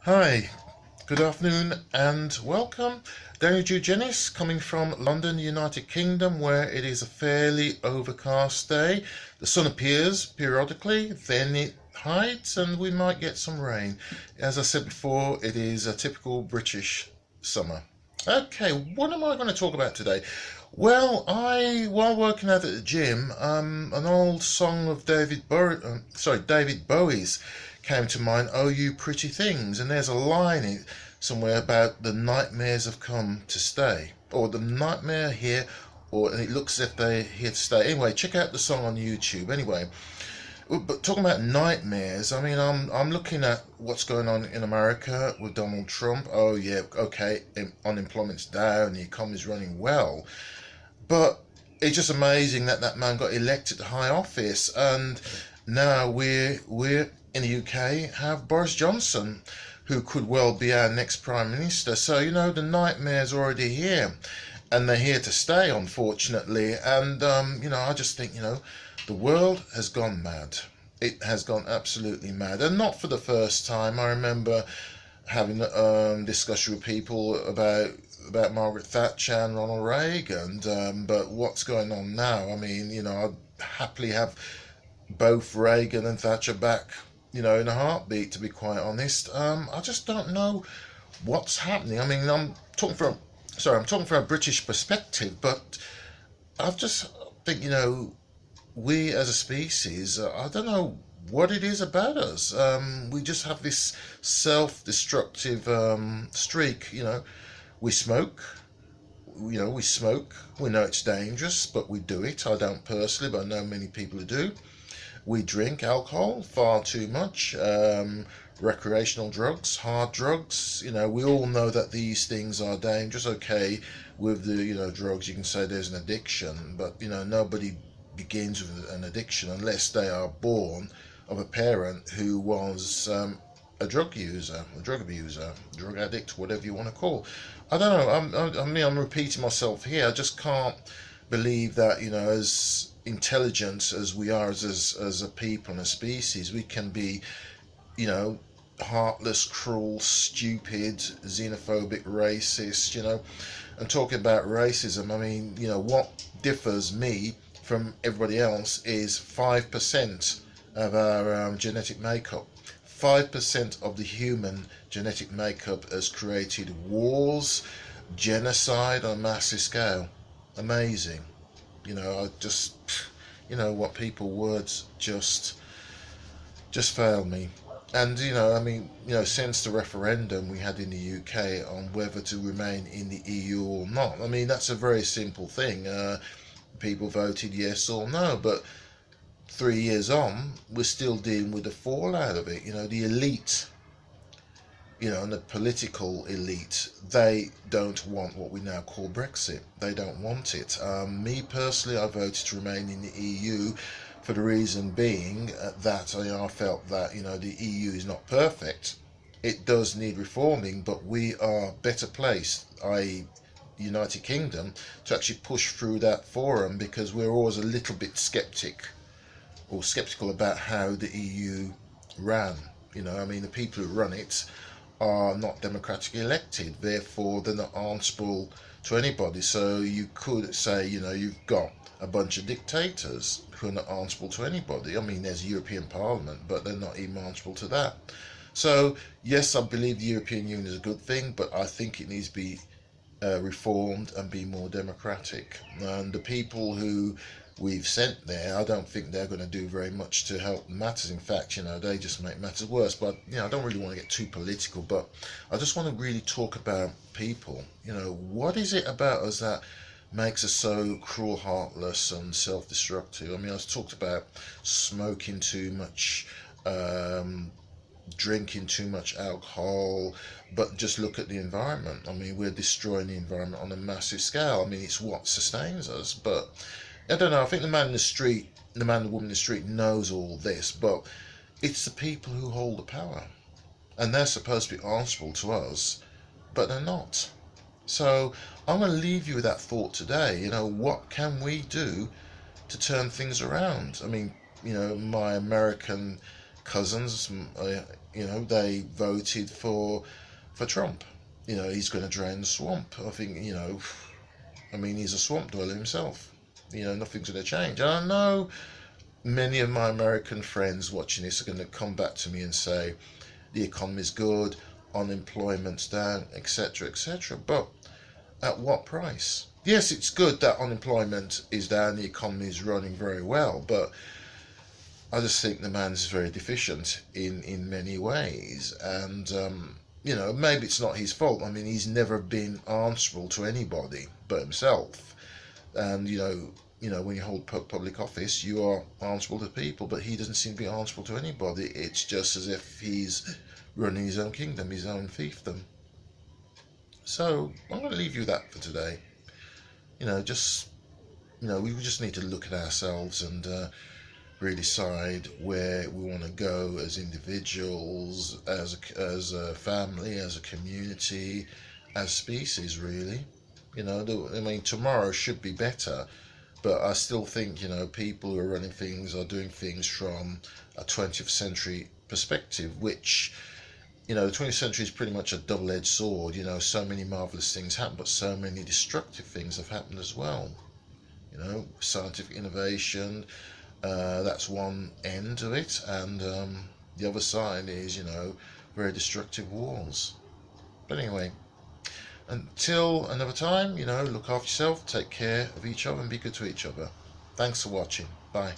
Hi, good afternoon and welcome. Daniel Jugenis coming from London, United Kingdom, where it is a fairly overcast day. The sun appears periodically, then it hides, and we might get some rain. As I said before, it is a typical British summer. Okay, what am I going to talk about today? Well, while working out at the gym, an old song of David Bowie's came to mind. Oh, you pretty things, and there's a line somewhere about the nightmares have come to stay, or the nightmare here, or it looks as if they're here to stay. Anyway, check out the song on YouTube. Anyway, but talking about nightmares, I mean, I'm looking at what's going on in America with Donald Trump. Oh yeah, okay, unemployment's down, the economy's running well, but it's just amazing that that man got elected to high office, and now we're in the UK have Boris Johnson, who could well be our next prime minister. So the nightmare's already here, and they're here to stay, unfortunately. And I just think the world has gone mad. It has gone absolutely mad, and not for the first time. I remember having discussion with people about Margaret Thatcher and Ronald Reagan, but what's going on now? I mean, I'd happily have both Reagan and Thatcher back, in a heartbeat, to be quite honest. I just don't know what's happening. I mean, I'm talking from a British perspective, but I've just think, we as a species, I don't know what it is about us. We just have this self-destructive streak. We smoke. We smoke. We know it's dangerous, but we do it. I don't personally, but I know many people who do. We drink alcohol far too much. Recreational drugs, hard drugs. We all know that these things are dangerous. Okay, with the drugs, you can say there's an addiction, but nobody begins with an addiction unless they are born of a parent who was a drug user, a drug abuser, drug addict, whatever you want to call. I don't know. I'm repeating myself here. I just can't believe that as intelligent as we are as a people and a species, we can be heartless, cruel, stupid, xenophobic, racist. And talking about racism, I mean, what differs me from everybody else is 5% of our genetic makeup. 5% of the human genetic makeup has created wars, genocide on a massive scale. Amazing. I just, what people words just fail me. And I mean, since the referendum we had in the UK on whether to remain in the EU or not, I mean that's a very simple thing. People voted yes or no, but 3 years on, we're still dealing with the fallout of it. The elite, and the political elite, they don't want what we now call Brexit. They don't want it. Me personally, I voted to remain in the EU for the reason being that I felt that, the EU is not perfect. It does need reforming, but we are better placed, i.e. United Kingdom, to actually push through that forum, because we're always a little bit skeptical about how the EU ran. I mean, the people who run it are not democratically elected, therefore they're not answerable to anybody. So you could say, you've got a bunch of dictators who are not answerable to anybody. I mean, there's European Parliament, but they're not even answerable to that. So yes, I believe the European Union is a good thing, but I think it needs to be reformed and be more democratic. And the people who we've sent there, I don't think they're going to do very much to help matters. In fact, they just make matters worse. But I don't really want to get too political, but I just want to really talk about people. What is it about us that makes us so cruel, heartless, and self-destructive? I mean, I was talked about smoking too much, drinking too much alcohol, but just look at the environment. I mean, we're destroying the environment on a massive scale. I mean, it's what sustains us. But I don't know, I think the man and the woman in the street knows all this, but it's the people who hold the power, and they're supposed to be answerable to us, but they're not. So I'm going to leave you with that thought today. What can we do to turn things around? I mean, my American cousins, they voted for Trump. He's going to drain the swamp. I think, he's a swamp dweller himself. Nothing's going to change. I know many of my American friends watching this are going to come back to me and say the economy's good, unemployment's down, etc., etc. But at what price? Yes, it's good that unemployment is down, the economy is running very well, but I just think the man's very deficient in many ways, and maybe it's not his fault. I mean, he's never been answerable to anybody but himself, and when you hold public office, you are answerable to people, but he doesn't seem to be answerable to anybody. It's just as if he's running his own kingdom, his own fiefdom. So I'm going to leave you that for today. We just need to look at ourselves and really decide where we want to go as individuals, as a family, as a community, as species, really. Tomorrow should be better, but I still think, people who are running things are doing things from a 20th century perspective, which, the 20th century is pretty much a double-edged sword. So many marvelous things happen, but so many destructive things have happened as well. Scientific innovation, that's one end of it, and the other side is, very destructive wars. But anyway, until another time, look after yourself, take care of each other, and be good to each other. Thanks for watching. Bye.